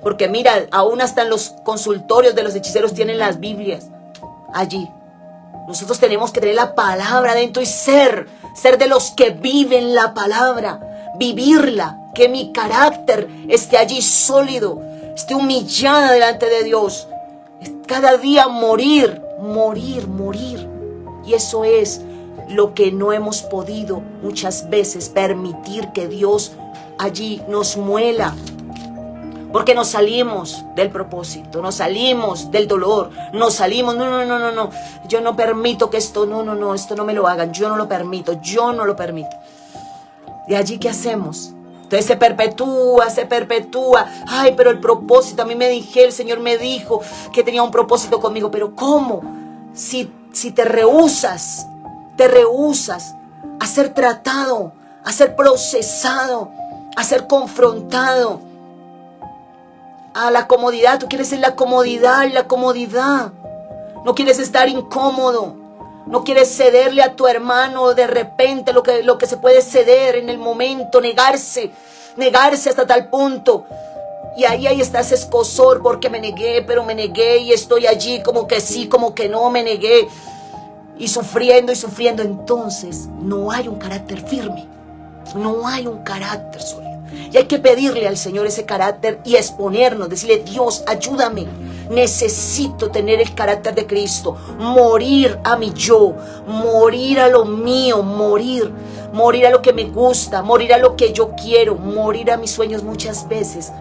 Porque mira, aún hasta en los consultorios de los hechiceros tienen las Biblias allí. Nosotros tenemos que tener la palabra dentro y ser de los que viven la palabra, vivirla. Que mi carácter esté allí sólido, esté humillada delante de Dios. Cada día morir. Y eso es lo que no hemos podido muchas veces permitir que Dios allí nos muela. Porque nos salimos del propósito, nos salimos del dolor, nos salimos, no. Yo no permito que esto, esto no me lo hagan, yo no lo permito. ¿De allí qué hacemos? Entonces se perpetúa. Ay, pero el propósito, a mí el Señor me dijo que tenía un propósito conmigo. Pero ¿cómo? Si te rehusas a ser tratado, a ser procesado, a ser confrontado. A la comodidad, tú quieres la comodidad. No quieres estar incómodo. No quieres cederle a tu hermano de repente lo que se puede ceder en el momento, negarse hasta tal punto. Y ahí está ese escozor porque me negué y estoy allí como que sí, como que no, me negué. Y sufriendo. Entonces no hay un carácter firme, no hay un carácter sólido. Y hay que pedirle al Señor ese carácter y exponernos, decirle: Dios, ayúdame. Necesito tener el carácter de Cristo, morir a mi yo, morir a lo mío, morir a lo que me gusta, morir a lo que yo quiero, morir a mis sueños muchas veces.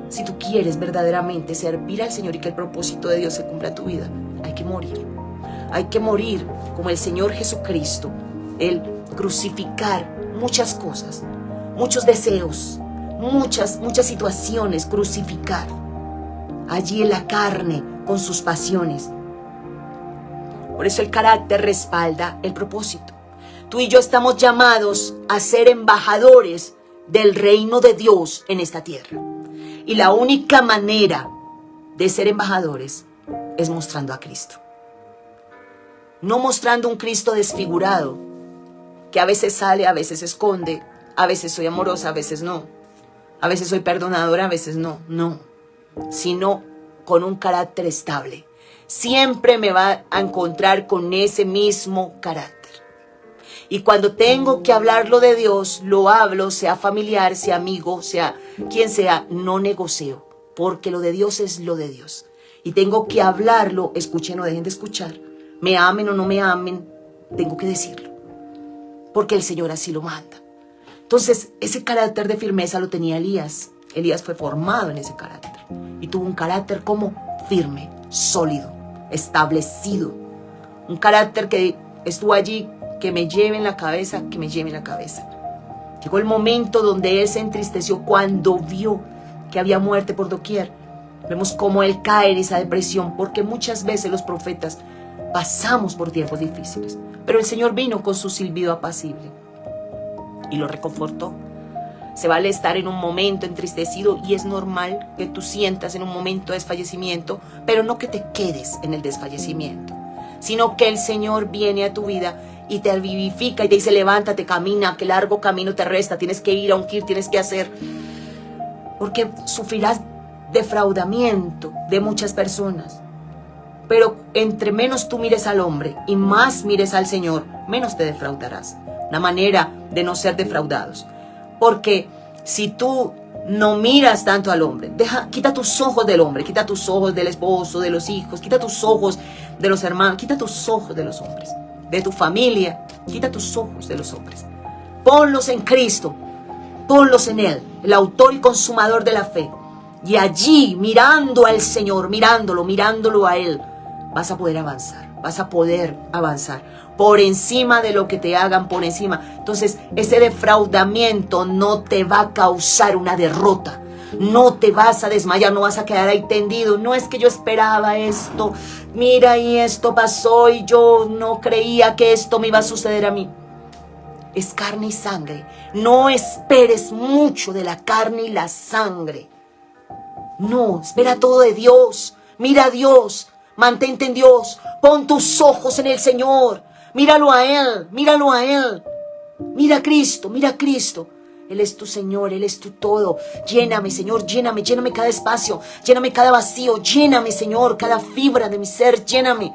Si tú quieres verdaderamente servir al Señor y que el propósito de Dios se cumpla en tu vida, hay que morir. Hay que morir como el Señor Jesucristo, el crucificar muchas cosas, muchos deseos, muchas situaciones, crucificar. Allí en la carne con sus pasiones. Por eso el carácter respalda el propósito. Tú y yo estamos llamados a ser embajadores del reino de Dios en esta tierra. Y la única manera de ser embajadores es mostrando a Cristo. No mostrando un Cristo desfigurado, que a veces sale, a veces se esconde, a veces soy amorosa, a veces no. A veces soy perdonadora, a veces no. Sino con un carácter estable. Siempre me va a encontrar con ese mismo carácter. Y cuando tengo que hablarlo de Dios, lo hablo, sea familiar, sea amigo, sea quien sea, no negocio, porque lo de Dios es lo de Dios. Y tengo que hablarlo, escuchen o dejen de escuchar, me amen o no me amen, tengo que decirlo, porque el Señor así lo manda. Entonces, ese carácter de firmeza lo tenía Elías. Elías fue formado en ese carácter y tuvo un carácter como firme, sólido, establecido. Un carácter que estuvo allí, que me lleve en la cabeza, Llegó el momento donde él se entristeció cuando vio que había muerte por doquier. Vemos cómo él cae en esa depresión, porque muchas veces los profetas pasamos por tiempos difíciles. Pero el Señor vino con su silbido apacible y lo reconfortó. Se vale estar en un momento entristecido y es normal que tú sientas en un momento de desfallecimiento, pero no que te quedes en el desfallecimiento, sino que el Señor viene a tu vida y te vivifica y te dice: levántate, camina, que largo camino te resta, tienes que ir a ungir, tienes que hacer, porque sufrirás defraudamiento de muchas personas. Pero entre menos tú mires al hombre y más mires al Señor, menos te defraudarás. Una manera de no ser defraudados. Porque si tú no miras tanto al hombre, quita tus ojos del hombre, quita tus ojos del esposo, de los hijos, quita tus ojos de los hermanos, quita tus ojos de los hombres, de tu familia, quita tus ojos de los hombres. Ponlos en Cristo, ponlos en Él, el autor y consumador de la fe. Y allí, mirando al Señor, mirándolo a Él, vas a poder avanzar. Por encima de lo que te hagan, por encima. Entonces, ese defraudamiento no te va a causar una derrota. No te vas a desmayar, no vas a quedar ahí tendido. No es que yo esperaba esto, mira, y esto pasó y yo no creía que esto me iba a suceder a mí. Es carne y sangre. No esperes mucho de la carne y la sangre. No, espera todo de Dios. Mira a Dios, mantente en Dios. Pon tus ojos en el Señor. Míralo a Él. Mira a Cristo. Él es tu Señor, Él es tu todo. Lléname, Señor, lléname cada espacio, lléname cada vacío, lléname, Señor, cada fibra de mi ser, lléname.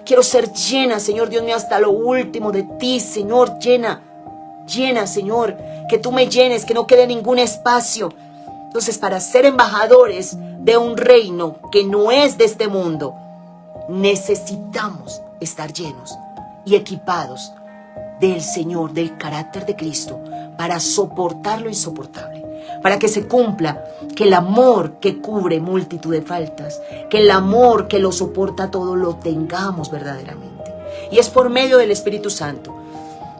Quiero ser llena, Señor Dios mío, hasta lo último de ti, Señor, llena, Señor, que tú me llenes, que no quede ningún espacio. Entonces, para ser embajadores de un reino que no es de este mundo, necesitamos estar llenos y equipados del Señor, del carácter de Cristo, para soportar lo insoportable, para que se cumpla que el amor que cubre multitud de faltas, que el amor que lo soporta todo, lo tengamos verdaderamente. Y es por medio del Espíritu Santo.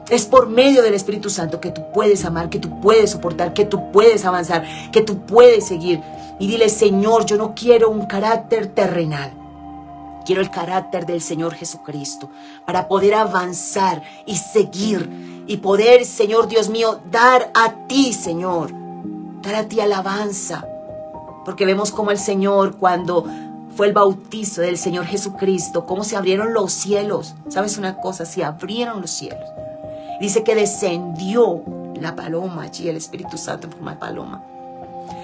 Es por medio del Espíritu Santo que tú puedes amar, que tú puedes soportar, que tú puedes avanzar, que tú puedes seguir. Y dile: Señor, yo no quiero un carácter terrenal. Quiero el carácter del Señor Jesucristo para poder avanzar y seguir y poder, Señor Dios mío, dar a ti, Señor, dar a ti alabanza. Porque vemos como el Señor, cuando fue el bautizo del Señor Jesucristo, cómo se abrieron los cielos. ¿Sabes una cosa? Se abrieron los cielos. Dice que descendió la paloma allí, el Espíritu Santo en forma de paloma.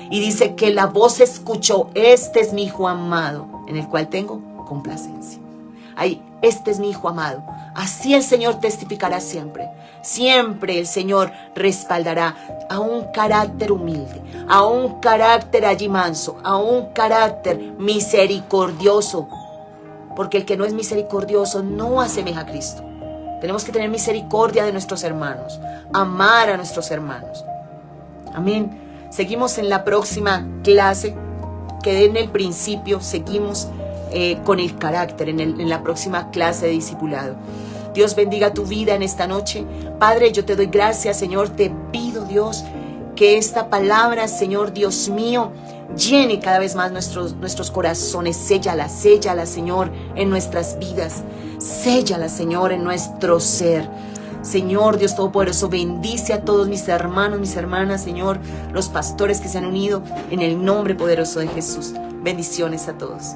Y dice que la voz escuchó: este es mi Hijo amado, en el cual tengo complacencia. Ay, este es mi Hijo amado. Así el Señor testificará siempre. Siempre el Señor respaldará a un carácter humilde, a un carácter allí manso, a un carácter misericordioso. Porque el que no es misericordioso no asemeja a Cristo. Tenemos que tener misericordia de nuestros hermanos, amar a nuestros hermanos. Amén. Seguimos en la próxima clase. Quedé en el principio, seguimos con el carácter en la próxima clase de discipulado. Dios bendiga tu vida en esta noche. Padre, yo te doy gracias, Señor. Te pido, Dios, que esta palabra, Señor Dios mío, llene cada vez más nuestros corazones. Séllala, Señor, en nuestras vidas. Séllala, Señor, en nuestro ser. Señor Dios Todopoderoso, bendice a todos mis hermanos, mis hermanas, Señor, los pastores que se han unido en el nombre poderoso de Jesús. Bendiciones a todos.